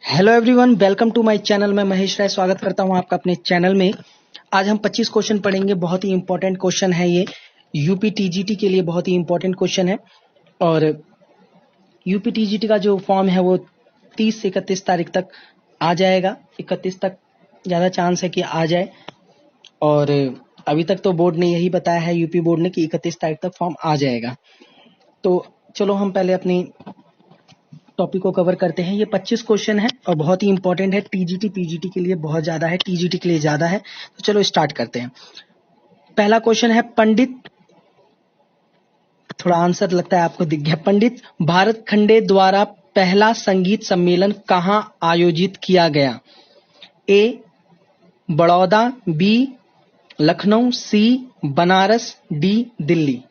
Hello everyone, welcome to my channel. मैं महेश राय स्वागत करता हूं आपका अपने चैनल में। आज हम 25 क्वेश्चन पढ़ेंगे। बहुत ही इंपॉर्टेंट क्वेश्चन है ये। यूपी टीजीटी के लिए बहुत ही इंपॉर्टेंट क्वेश्चन है। और यूपी टीजीटी का जो फॉर्म है वो 30 से 31 तारीख तक आ जाएगा। 31 तक ज़्यादा चांस है कि आ जाए। और अभी तक तो बोर्ड ने यही बताया है, यूपी बोर्ड ने, कि 31 तारीख तक फॉर्म आ जाएगा। तो चलो हम पहले अपनी टॉपिक को कवर करते हैं। ये 25 क्वेश्चन है और बहुत ही इंपॉर्टेंट है। टीजीटी पीजीटी के लिए बहुत ज्यादा है, टीजीटी के लिए ज्यादा है। तो चलो स्टार्ट करते हैं। पहला क्वेश्चन है, पंडित, थोड़ा आंसर लगता है आपको दिख गया। पंडित भारत खंडे द्वारा पहला संगीत सम्मेलन कहां आयोजित किया गया? ए बड़ौदा, बी लखनऊ, सी बनारस, डी दिल्ली।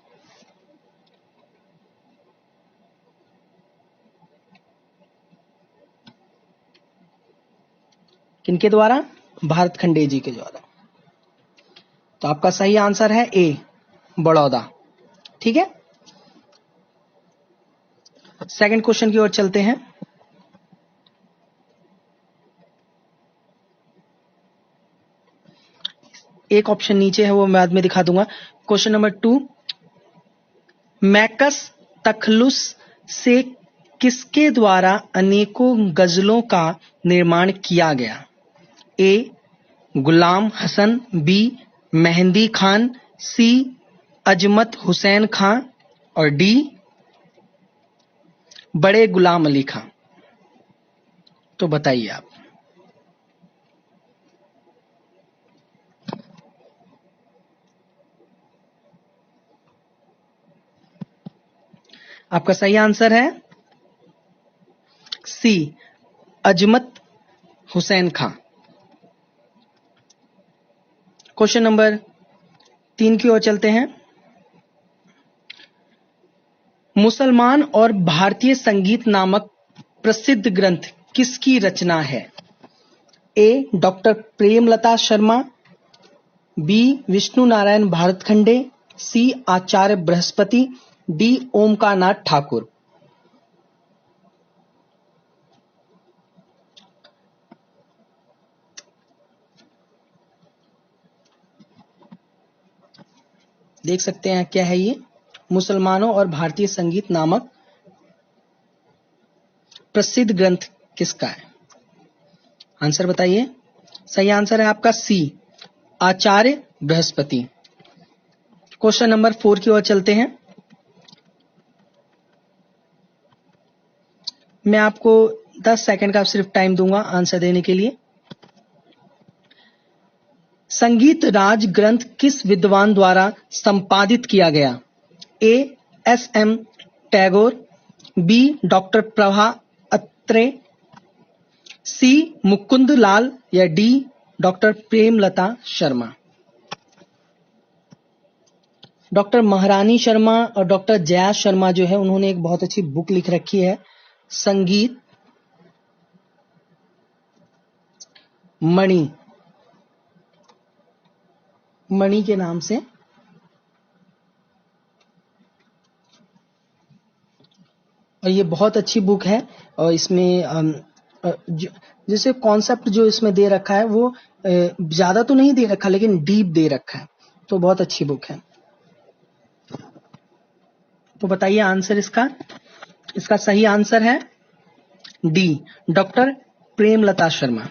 किनके द्वारा? भारत खंडे जी के द्वारा। तो आपका सही आंसर है ए बड़ौदा। ठीक है, सेकंड क्वेश्चन की ओर चलते हैं। एक ऑप्शन नीचे है, वो मैं बाद में दिखा दूंगा। क्वेश्चन नंबर 2, मैकस तखलुस से किसके द्वारा अनेकों गजलों का निर्माण किया गया? ए गुलाम हसन, बी मेहंदी खान, सी अजमत हुसैन खां और डी बड़े गुलाम अली खां। तो बताइए आप। आपका सही आंसर है सी अजमत हुसैन खां। क्वेश्चन नंबर 3 की ओर चलते हैं। मुसलमान और भारतीय संगीत नामक प्रसिद्ध ग्रंथ किसकी रचना है? ए डॉक्टर प्रेमलता शर्मा, बी विष्णु नारायण भारतखंडे, सी आचार्य बृहस्पति, डी ओमकारनाथ ठाकुर। देख सकते हैं क्या है ये। मुसलमानों और भारतीय संगीत नामक प्रसिद्ध ग्रंथ किसका है? आंसर बताइए। सही आंसर है आपका सी आचार्य बृहस्पति। क्वेश्चन नंबर 4 की ओर चलते हैं। मैं आपको 10 सेकंड का सिर्फ टाइम दूंगा आंसर देने के लिए। संगीत राज ग्रंथ किस विद्वान द्वारा संपादित किया गया? A S M Tagore, B doctor Prabha Atre, C Mukund Lal या D doctor Premlata Sharma. Doctor Maharani Sharma और डॉक्टर जया शर्मा जो है, उन्होंने एक बहुत अच्छी बुक लिख रखी है, संगीत मणि, मणि के नाम से। और ये बहुत अच्छी बुक है। और इसमें जैसे कॉन्सेप्ट जो इसमें दे रखा है वो ज्यादा तो नहीं दे रखा, लेकिन डीप दे रखा है। तो बहुत अच्छी बुक है। तो बताइए आंसर इसका। इसका सही आंसर है D doctor Premlata Sharma.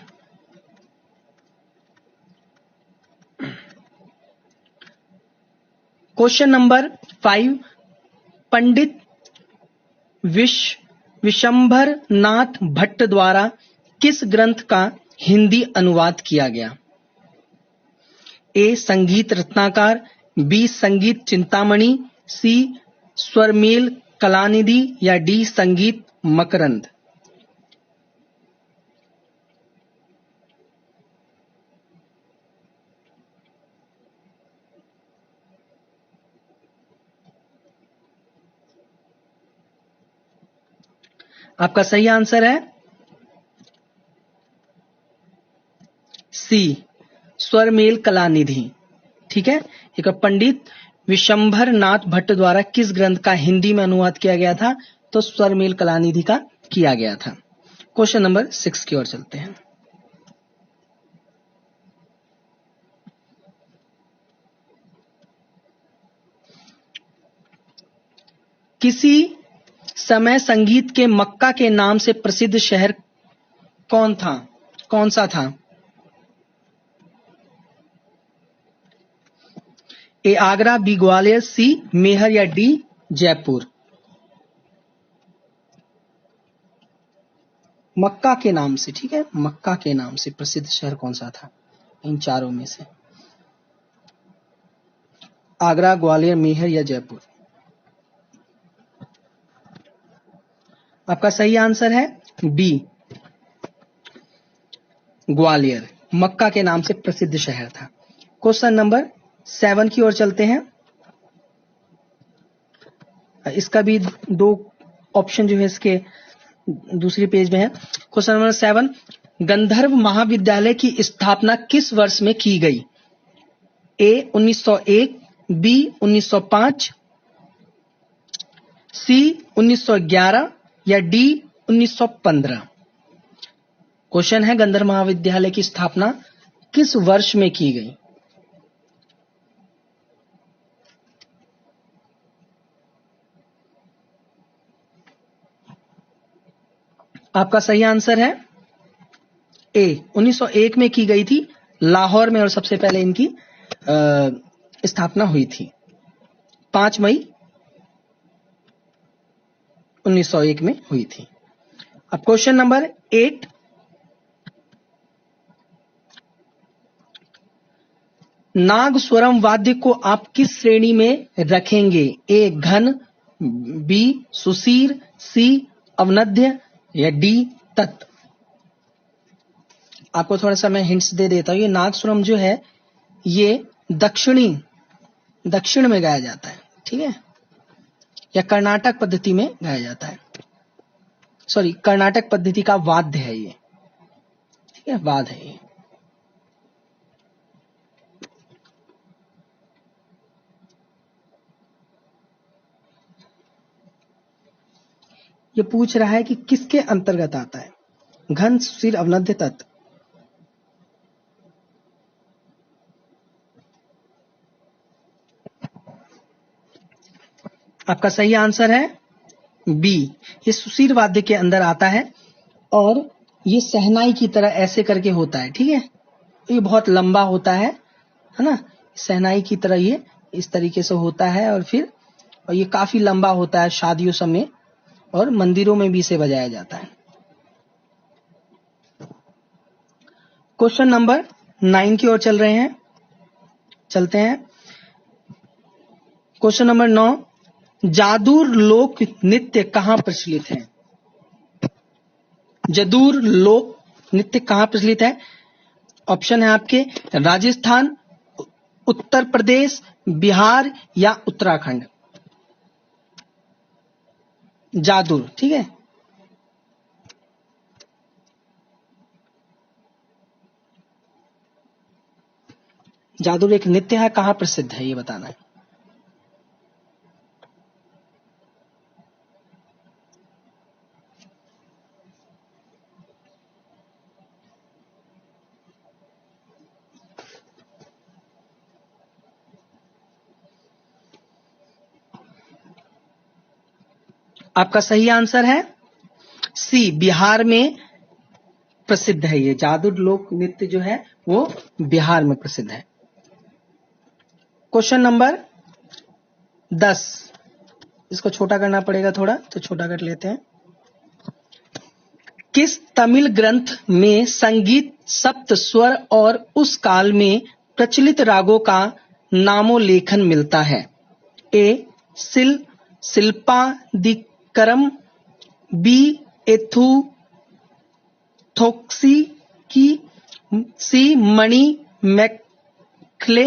Question number 5, पंडित विशंभर नाथ भट्ट द्वारा किस ग्रंथ का हिंदी अनुवाद किया गया? ए संगीत रत्नाकर, बी संगीत चिंतामणि, सी स्वरमेल कलानिधि या डी संगीत मकरंद। आपका सही आंसर है सी स्वरमेल कलानिधि। ठीक है, एक पंडित विशंभर नाथ भट्ट द्वारा किस ग्रंथ का हिंदी में अनुवाद किया गया था? तो स्वरमेल कलानिधि का किया गया था। क्वेश्चन नंबर 6 की ओर चलते हैं। किसी समय संगीत के मक्का के नाम से प्रसिद्ध शहर कौन सा था? ए आगरा, बी ग्वालियर, सी मेहर या डी जयपुर। मक्का के नाम से, ठीक है, मक्का के नाम से प्रसिद्ध शहर कौन सा था इन चारों में से? आगरा, ग्वालियर, मेहर या जयपुर। आपका सही आंसर है बी ग्वालियर, मक्का के नाम से प्रसिद्ध शहर था। क्वेश्चन नंबर 7 की ओर चलते हैं। इसका भी दो ऑप्शन जो है इसके दूसरी पेज में है। क्वेश्चन नंबर 7, गंधर्व महाविद्यालय की स्थापना किस वर्ष में की गई? ए 1901, बी 1905, सी 1911 या डी 1915। क्वेश्चन है गंधर्व महाविद्यालय की स्थापना किस वर्ष में की गई? आपका सही आंसर है ए 1901 में की गई थी, लाहौर में, और सबसे पहले इनकी स्थापना हुई थी 5 मई 1901 में हुई थी। अब क्वेश्चन नंबर 8, नागस्वरम वाद्य को आप किस श्रेणी में रखेंगे? ए घन, बी सुशीर, सी अवनद्य या डी तत्। आपको थोड़ा सा मैं हिंट्स दे देता हूं। ये नागस्वरम जो है ये दक्षिण में गाया जाता है, ठीक है, या कर्नाटक पद्धति में गाया जाता है। सॉरी, कर्नाटक पद्धति का वाद्य है ये, ठीक है, वाद्य है ये पूछ रहा है कि किसके अंतर्गत आता है, घन, सुशीर, अवनद्य, तत्। आपका सही आंसर है बी, ये सुशीर वाद्य के अंदर आता है और ये सहनाई की तरह ऐसे करके होता है, ठीक है, ये बहुत लंबा होता है ना, सहनाई की तरह ये इस तरीके से होता है और ये काफी लंबा होता है शादियों समय और मंदिरों में भी इसे बजाया जाता है। क्वेश्चन नंबर 9 की ओर चलते हैं। क्वेश्चन नंबर 9, जादूर लोक नृत्य कहां प्रचलित है? जादूर लोक नृत्य कहां प्रचलित है? ऑप्शन है आपके राजस्थान, उत्तर प्रदेश, बिहार या उत्तराखंड। जादूर, ठीक है, जादूर एक नृत्य है, कहां प्रसिद्ध है ये बताना है। आपका सही आंसर है सी, बिहार में प्रसिद्ध है। ये जादूर लोक नृत्य जो है वो बिहार में प्रसिद्ध है। क्वेश्चन नंबर 10, इसको छोटा करना पड़ेगा थोड़ा, तो छोटा कर लेते हैं। किस तमिल ग्रंथ में संगीत सप्त स्वर और उस काल में प्रचलित रागों का नामोल्लेखन मिलता है? ए शिल्पादिकरम, बी एथु थोक्सी की, सी मणि मैखले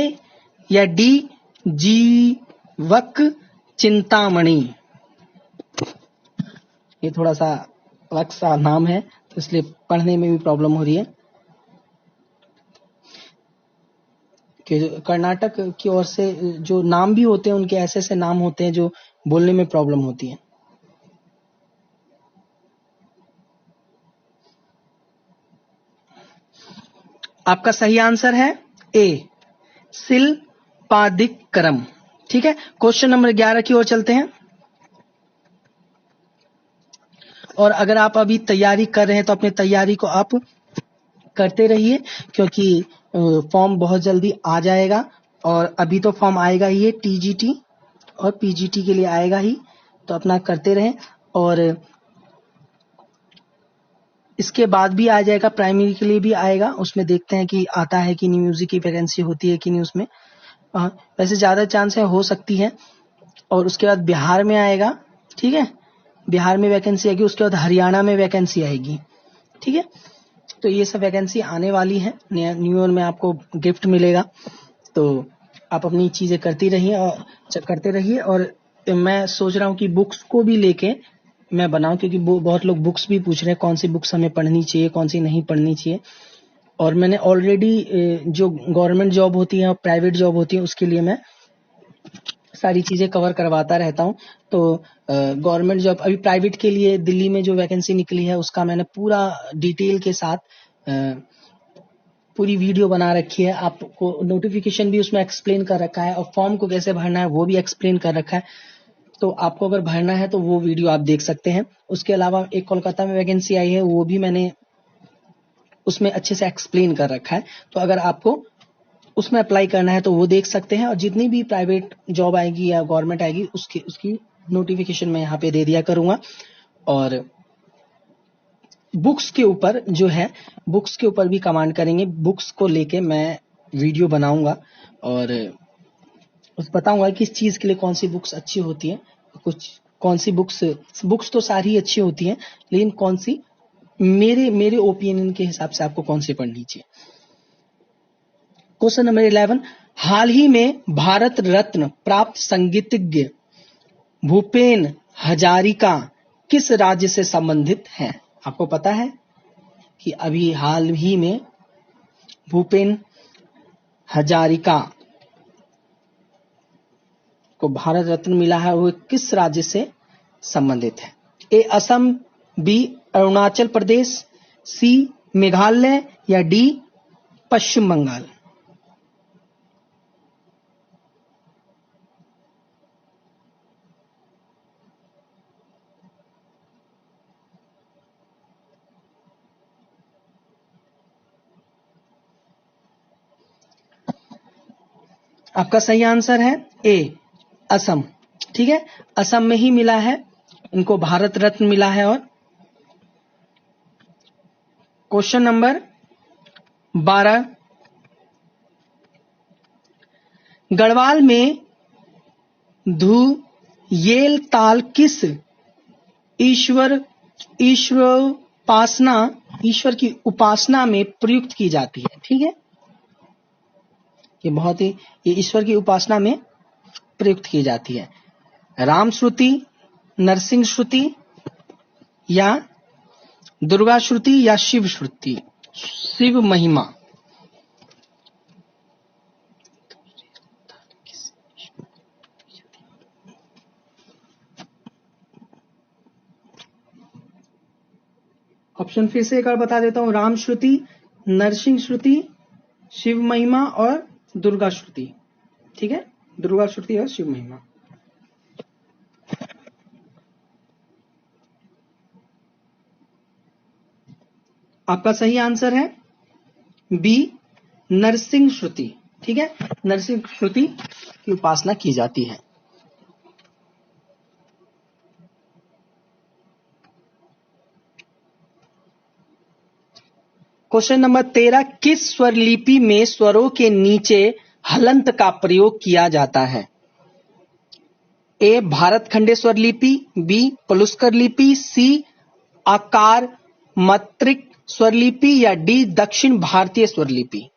या डी जीवक चिंतामणि। ये थोड़ा सा अलग सा नाम है तो इसलिए पढ़ने में भी प्रॉब्लम हो रही है कि कर्नाटक की ओर से जो नाम भी होते हैं उनके ऐसे ऐसे नाम होते हैं जो बोलने में प्रॉब्लम होती है। आपका सही आंसर है ए, शिल्पादिक्रम। ठीक है, क्वेश्चन नंबर 11 की ओर चलते हैं। और अगर आप अभी तैयारी कर रहे हैं तो अपनी तैयारी को आप करते रहिए, क्योंकि फॉर्म बहुत जल्दी आ जाएगा। और अभी तो फॉर्म आएगा ही, ये टीजीटी और पीजीटी के लिए आएगा ही, तो अपना करते रहें। और इसके बाद भी आ जाएगा, प्राइमरी के लिए भी आएगा, उसमें देखते हैं कि आता है कि नहीं, म्यूजिक की वैकेंसी होती है कि नहीं उसमें। वैसे ज्यादा चांस है, हो सकती है। और उसके बाद बिहार में आएगा, ठीक है, बिहार में वैकेंसी आएगी। उसके बाद हरियाणा में वैकेंसी आएगी, ठीक है। तो ये सब वैकेंसी आने वाली है, न्यू ईयर में आपको गिफ्ट मिलेगा। तो आप अपनी चीजें करते रहिए। और मैं सोच रहा हूँ कि बुक्स को भी लेके मैं बनाऊं, क्योंकि बहुत लोग बुक्स भी पूछ रहे हैं, कौन सी बुक्स हमें पढ़नी चाहिए, कौन सी नहीं पढ़नी चाहिए। और मैंने ऑलरेडी जो गवर्नमेंट जॉब होती है और प्राइवेट जॉब होती है, उसके लिए मैं सारी चीजें कवर करवाता रहता हूँ। तो गवर्नमेंट जॉब, अभी प्राइवेट के लिए दिल्ली में जो वैकेंसी निकली है, उसका मैंने पूरा डिटेल के साथ पूरी वीडियो बना रखी है। आपको नोटिफिकेशन भी उसमें एक्सप्लेन कर रखा है, और फॉर्म को कैसे भरना है वो भी एक्सप्लेन कर रखा है। तो आपको अगर भरना है तो वो वीडियो आप देख सकते हैं। उसके अलावा एक कोलकाता में वैकेंसी आई है, वो भी मैंने उसमें अच्छे से एक्सप्लेन कर रखा है। तो अगर आपको उसमें अप्लाई करना है तो वो देख सकते हैं। और जितनी भी प्राइवेट जॉब आएगी या गवर्नमेंट आएगी, उसकी नोटिफिकेशन मैं यहाँ पे दे दिया करूंगा। और बुक्स के ऊपर जो है, बुक्स के ऊपर भी कमांड करेंगे। बुक्स को लेके मैं वीडियो बनाऊंगा और बताऊंगा किस चीज के लिए कौन सी बुक्स अच्छी होती है। कुछ कौन सी बुक्स तो सारी अच्छी होती हैं, लेकिन कौन सी मेरे मेरे ओपिनियन के हिसाब से आपको कौन सी पढ़नी चाहिए। क्वेश्चन नंबर 11, हाल ही में भारत रत्न प्राप्त संगीतज्ञ भूपेन हजारिका किस राज्य से संबंधित हैं? आपको पता है कि अभी हाल ही में भूपेन हजारिका को भारत रत्न मिला है, वो किस राज्य से संबंधित है? ए असम, बी अरुणाचल प्रदेश, सी मेघालय या डी पश्चिम बंगाल। आपका सही आंसर है ए, असम। ठीक है, असम में ही मिला है, इनको भारत रत्न मिला है। और क्वेश्चन नंबर 12, गढ़वाल में धुयेल ताल किस ईश्वर ईश्वर की उपासना में प्रयुक्त की जाती है? ठीक है, ये ईश्वर की उपासना में प्रयुक्त की जाती है। राम श्रुति, नरसिंह श्रुति या दुर्गा श्रुति या शिव श्रुति, शिव महिमा। ऑप्शन फिर से एक बार बता देता हूं, राम श्रुति, नरसिंह श्रुति, शिव महिमा और दुर्गा श्रुति। ठीक है, दुर्गा श्रुति और शिव महिमा। आपका सही आंसर है बी, नरसिंह श्रुति। ठीक है, नरसिंह श्रुति की उपासना की जाती है। क्वेश्चन नंबर 13, किस स्वरलिपि में स्वरों के नीचे हलंत का प्रयोग किया जाता है? ए भारत खंडे स्वरलिपि, बी पलुस्कर लिपि, सी आकार मात्रिक स्वरलिपि या डी दक्षिण भारतीय स्वरलिपि।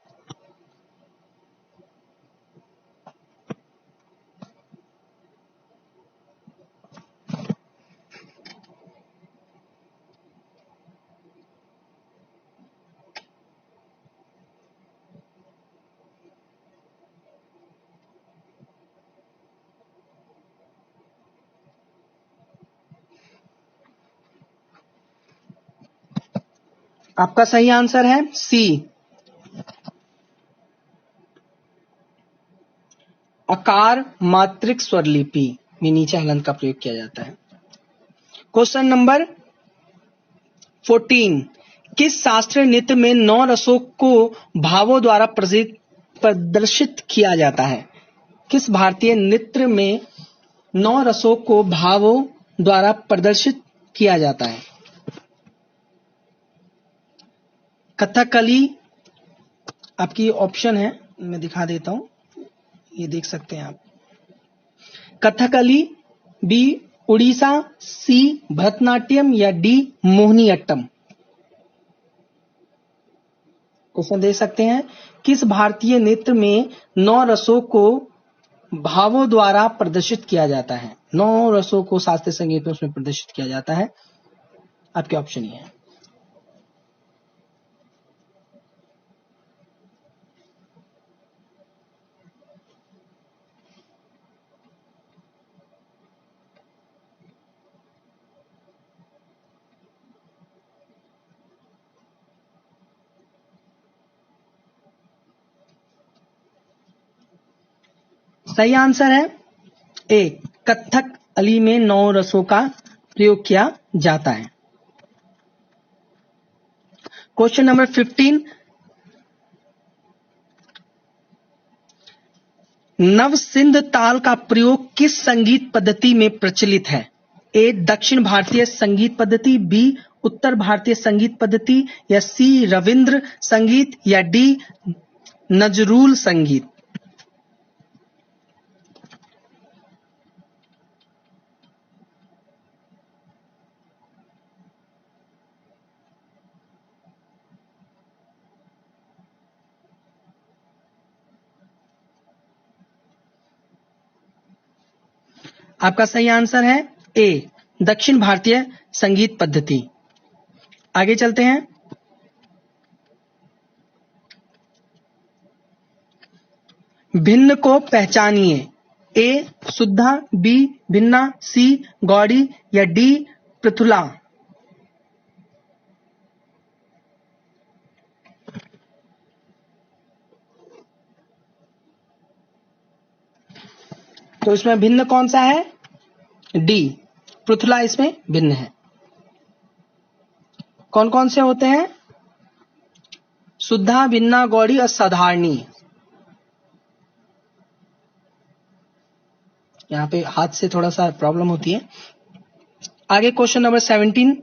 आपका सही आंसर है सी, अकार मात्रिक स्वरलिपि में नीचे हलंत का प्रयोग किया जाता है। क्वेश्चन नंबर 14, किस शास्त्रीय नृत्य में 9 रसों को भावों द्वारा प्रदर्शित किया जाता है? किस भारतीय नृत्य में 9 रसों को भावों द्वारा प्रदर्शित किया जाता है? कथकली आपकी ऑप्शन है, मैं दिखा देता हूं, ये देख सकते हैं आप। कथकली, बी उड़ीसा, सी भरतनाट्यम या डी मोहिनीअट्टम। क्वेश्चन देख सकते हैं, किस भारतीय नृत्य में 9 रसों को भावों द्वारा प्रदर्शित किया जाता है? 9 रसों को शास्त्रीय संगीत में उसमें प्रदर्शित किया जाता है। आपके ऑप्शन ये है। सही आंसर है ए, कथक अली में 9 रसों का प्रयोग किया जाता है। क्वेश्चन नंबर 15, नवसिंध ताल का प्रयोग किस संगीत पद्धति में प्रचलित है? ए दक्षिण भारतीय संगीत पद्धति, बी उत्तर भारतीय संगीत पद्धति या सी रविंद्र संगीत या डी नजरूल संगीत। आपका सही आंसर है ए दक्षिण भारतीय संगीत पद्धति। आगे चलते हैं। भिन्न को पहचानिए। ए शुद्धा, बी भिन्ना, सी गौड़ी या डी पृथुला। तो इसमें भिन्न कौन सा है? डी पृथुला इसमें भिन्न है। कौन कौन से होते हैं? शुद्धा, भिन्ना, गौड़ी और साधारणी। यहां पे हाथ से थोड़ा सा प्रॉब्लम होती है। आगे क्वेश्चन नंबर 17,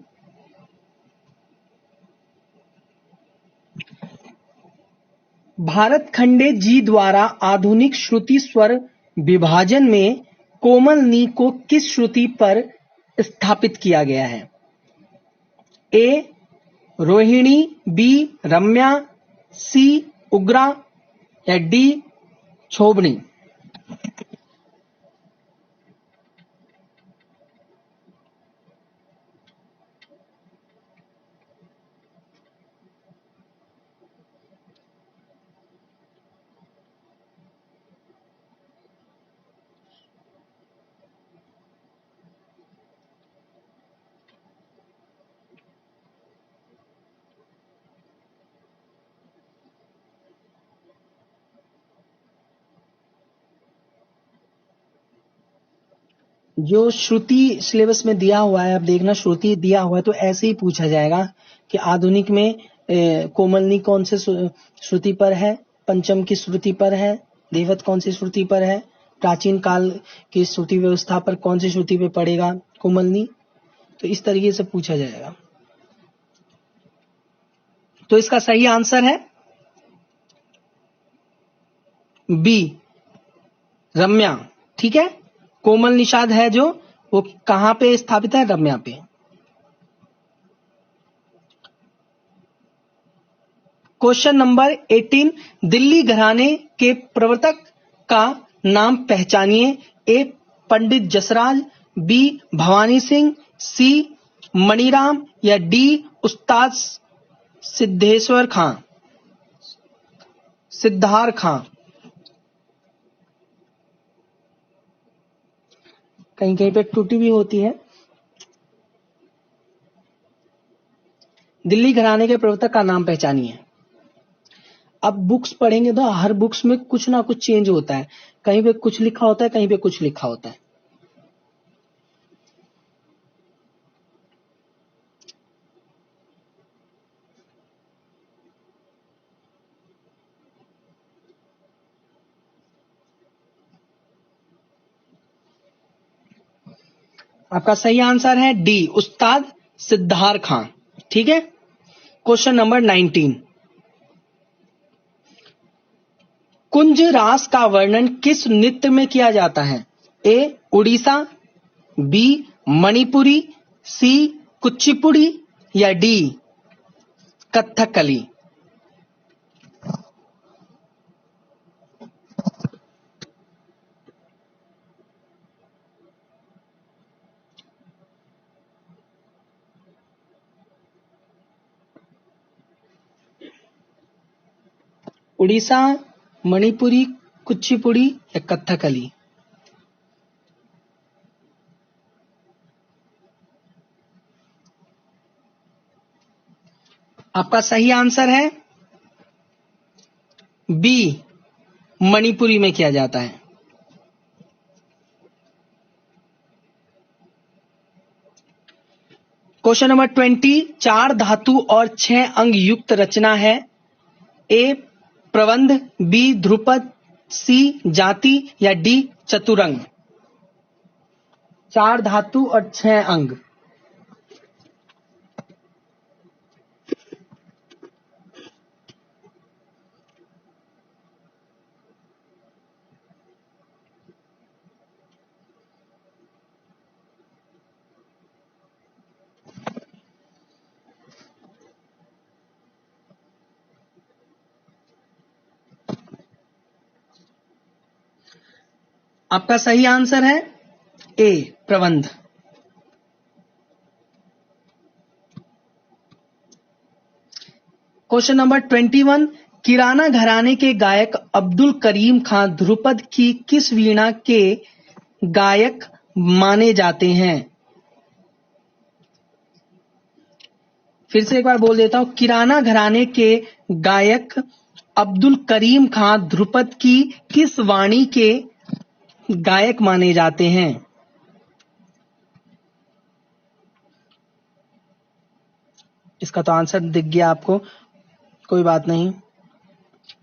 भारत खंडे जी द्वारा आधुनिक श्रुति स्वर विभाजन में कोमल नी को किस श्रुति पर स्थापित किया गया है? ए रोहिणी, बी रम्या, सी उग्रा या डी छोबनी। जो श्रुति सिलेबस में दिया हुआ है, अब देखना, श्रुति दिया हुआ है तो ऐसे ही पूछा जाएगा कि आधुनिक में कोमलनी कौन से श्रुति पर है, पंचम की श्रुति पर है, देवत कौन सी श्रुति पर है, प्राचीन काल की श्रुति व्यवस्था पर कौन सी श्रुति पे पड़ेगा कोमलनी। तो इस तरीके से पूछा जाएगा। तो इसका सही आंसर है बी रम्या। ठीक है, कोमल निषाद है जो, वो कहां पे स्थापित है? रम्या पे। क्वेश्चन नंबर 18, दिल्ली घराने के प्रवर्तक का नाम पहचानिए। ए पंडित जसराज, बी भवानी सिंह, सी मणिराम या डी उस्ताद सिद्धेश्वर खां, सिद्धार खां। कहीं कहीं पे टूटी भी होती है। दिल्ली घराने के प्रवर्तक का नाम पहचानिए। अब बुक्स पढ़ेंगे तो हर बुक्स में कुछ ना कुछ चेंज होता है। कहीं पे कुछ लिखा होता है, कहीं पे कुछ लिखा होता है। आपका सही आंसर है डी, उस्ताद सिद्धार्थ खान। ठीक है, क्वेश्चन नंबर 19, कुंज रास का वर्णन किस नृत्य में किया जाता है? ए उड़ीसा, बी मणिपुरी, सी कुचिपुड़ी या डी कथकली। उड़ीसा, मणिपुरी, कुचिपुड़ी या कथकली। आपका सही आंसर है बी, मणिपुरी में किया जाता है। क्वेश्चन नंबर 20, 4 धातु और 6 अंग युक्त रचना है। ए प्रबंध, बी ध्रुपद, सी जाति या डी चतुरंग। 4 धातु और 6 अंग। आपका सही आंसर है ए प्रबंध। क्वेश्चन नंबर 21, किराना घराने के गायक अब्दुल करीम खान ध्रुपद की किस वीणा के गायक माने जाते हैं? फिर से एक बार बोल देता हूं, किराना घराने के गायक अब्दुल करीम खान ध्रुपद की किस वाणी के गायक माने जाते हैं? इसका तो आंसर दिख गया आपको, कोई बात नहीं।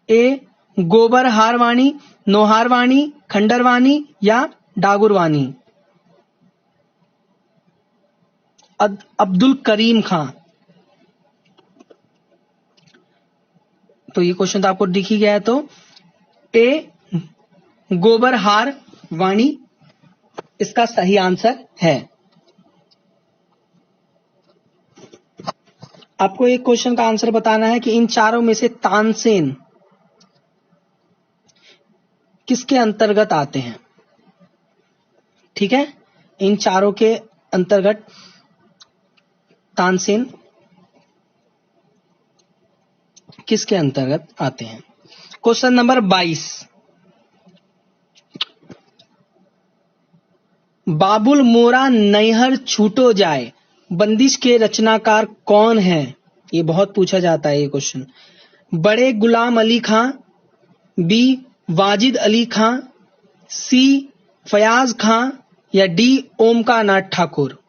ए गोबर हारवाणी, नोहारवाणी, खंडरवाणी या डागुरवाणी। अब्दुल करीम खान। तो ये क्वेश्चन तो आपको दिख ही गया है। तो ए गोबर हार वाणी इसका सही आंसर है। आपको एक क्वेश्चन का आंसर बताना है कि इन चारों में से तानसेन किसके अंतर्गत आते हैं? ठीक है, इन चारों के अंतर्गत तानसेन किसके अंतर्गत आते हैं? क्वेश्चन नंबर 22, बाबुल मोरा नैहर छूटो जाए बंदिश के रचनाकार कौन है? ये बहुत पूछा जाता है ये क्वेश्चन। बड़े गुलाम अली खां, बी वाजिद अली खां, सी फयाज खां या डी ओमकार नाथ ठाकुर।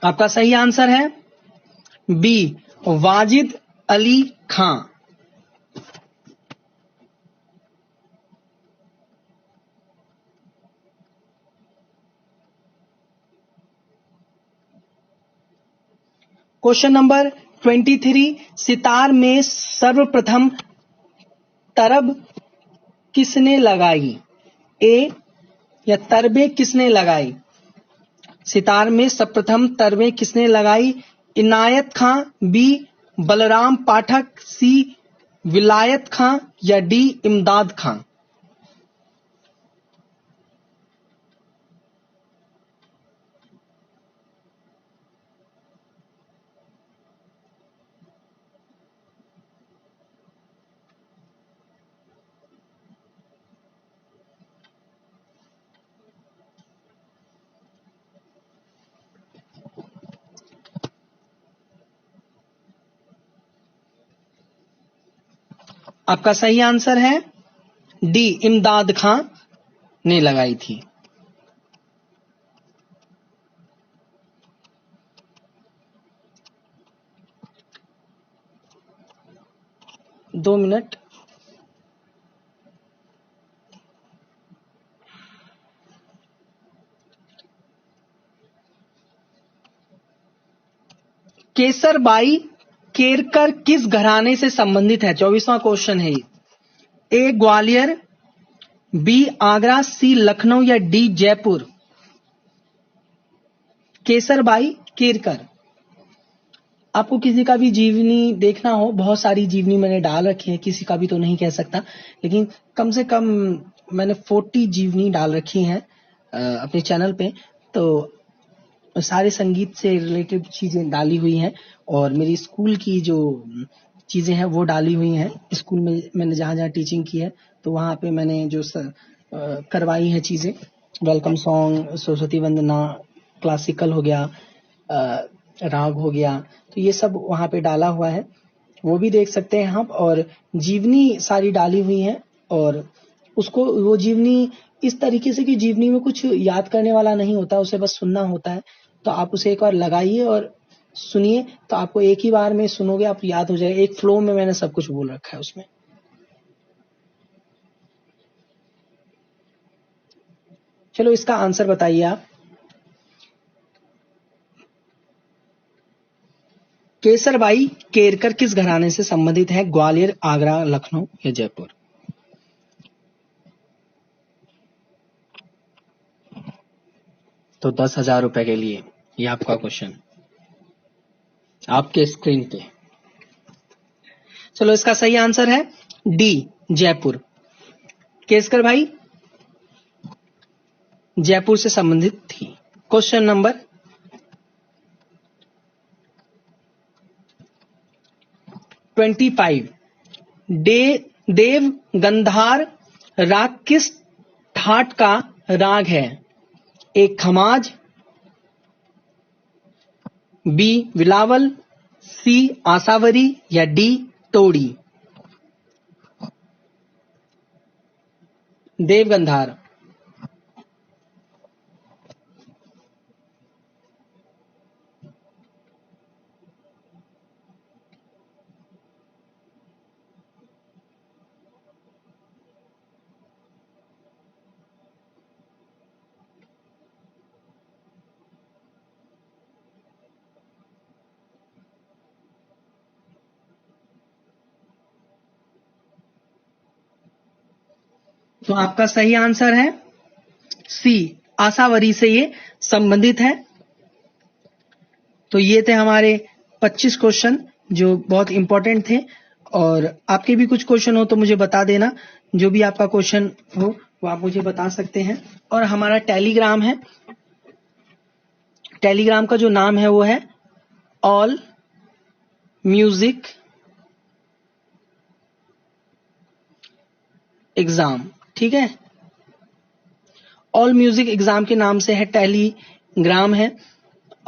आपका सही आंसर है बी वाजिद अली खां। क्वेश्चन नंबर 23, सितार में सर्वप्रथम तरब किसने लगाई? ए या तरबें किसने लगाई? सितार में सर्वप्रथम तरबें किसने लगाई? इनायत खां, बी बलराम पाठक, सी विलायत खां या डी इमदाद खां? आपका सही आंसर है डी, इमदाद खां ने लगाई थी। दो मिनट। केसरबाई केरकर किस घराने से संबंधित है? 24वां क्वेश्चन है ये। ए ग्वालियर, बी आगरा, सी लखनऊ या डी जयपुर? केसरबाई केरकर। आपको किसी का भी जीवनी देखना हो, बहुत सारी जीवनी मैंने डाल रखी है, किसी का भी तो नहीं कह सकता, लेकिन कम से कम मैंने 40 जीवनी डाल रखी हैं अपने चैनल पे। तो सारे संगीत से रिलेटेड चीजें डाली हुई हैं और मेरी स्कूल की जो चीजें हैं वो डाली हुई हैं। स्कूल में मैंने जहाँ जहाँ टीचिंग की है तो वहाँ पे मैंने जो करवाई हैं चीजें, वेलकम सॉन्ग, सरस्वती वंदना, क्लासिकल हो गया, राग हो गया, तो ये सब वहाँ पे डाला हुआ है, वो भी देख सकते हैं आप। और जीवनी सारी डाली हुई है और उसको वो जीवनी इस तरीके से कि जीवनी में कुछ याद करने वाला नहीं होता, उसे बस सुनना होता है। तो आप उसे एक बार लगाइए और सुनिए, तो आपको एक ही बार में सुनोगे आप याद हो जाएगा। एक फ्लो में मैंने सब कुछ बोल रखा है उसमें। चलो इसका आंसर बताइए आप। केसरबाई केरकर किस घराने से संबंधित है? ग्वालियर, आगरा, लखनऊ या जयपुर? तो 10,000 रुपए के लिए ये आपका क्वेश्चन आपके स्क्रीन पे। चलो इसका सही आंसर है डी, जयपुर। केसकर भाई जयपुर से संबंधित थी। Question number 25। देव गंधार राग किस ठाट का राग है? ए खमाज, बी बिलावल, सी आसावरी या डी तोड़ी? देव गंधार। तो आपका सही आंसर है सी, आसावरी से ये संबंधित है। तो ये थे हमारे 25 क्वेश्चन जो बहुत इंपॉर्टेंट थे। और आपके भी कुछ क्वेश्चन हो तो मुझे बता देना, जो भी आपका क्वेश्चन हो वो आप मुझे बता सकते हैं। और हमारा टेलीग्राम है, टेलीग्राम का जो नाम है वो है ऑल म्यूजिक एग्जाम, ठीक है। ऑल म्यूजिक एग्जाम के नाम से है, टेलीग्राम है,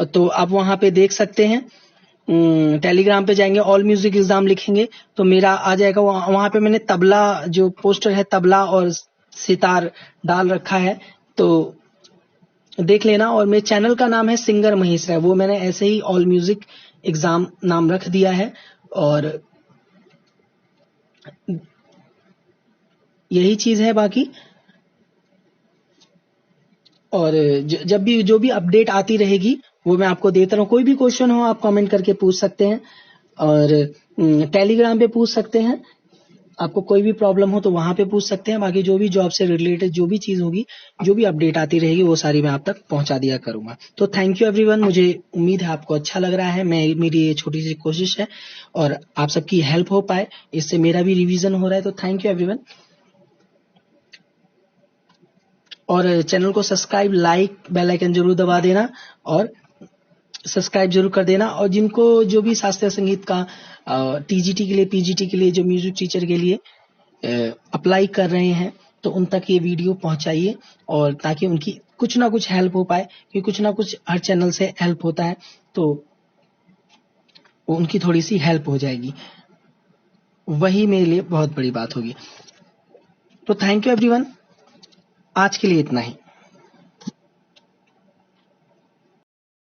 तो आप वहां पे देख सकते हैं। टेलीग्राम पे जाएंगे, ऑल म्यूजिक एग्जाम लिखेंगे तो मेरा आ जाएगा। वहां पे मैंने तबला जो पोस्टर है, तबला और सितार डाल रखा है, तो देख लेना। और मेरे चैनल का नाम है सिंगर महेश राय, वो मैंने ऐसे ही ऑल म्यूजिक एग्जाम नाम रख दिया है। और यही चीज है बाकी। और जब भी जो भी अपडेट आती रहेगी वो मैं आपको देता रहूं। कोई भी क्वेश्चन हो आप कमेंट करके पूछ सकते हैं और टेलीग्राम पे पूछ सकते हैं। आपको कोई भी प्रॉब्लम हो तो वहां पे पूछ सकते हैं। बाकी जो भी जॉब से रिलेटेड जो भी चीज होगी, जो भी अपडेट आती रहेगी, वो सारी मैं आप तक पहुंचा दिया करूंगा। तो थैंक यू एवरीवन। मुझे उम्मीद है आपको अच्छा लग रहा है। मेरी ये छोटी सी कोशिश है और आप सबकी हेल्प हो पाए, इससे मेरा भी रिवीजन हो रहा है। तो थैंक यू एवरीवन। और चैनल को सब्सक्राइब, लाइक, बेल आइकन जरूर दबा देना और सब्सक्राइब जरूर कर देना। और जिनको जो भी शास्त्रीय संगीत का टीजीटी के लिए, पीजीटी के लिए, जो म्यूजिक टीचर के लिए अप्लाई कर रहे हैं, तो उन तक ये वीडियो पहुंचाइए, और ताकि उनकी कुछ ना कुछ हेल्प हो पाए, क्योंकि कुछ ना कुछ हर चैनल से हेल्प होता है, तो उनकी थोड़ी सी हेल्प हो जाएगी, वही मेरे लिए बहुत बड़ी बात होगी। तो थैंक यू एवरीवन, आज के लिए इतना ही।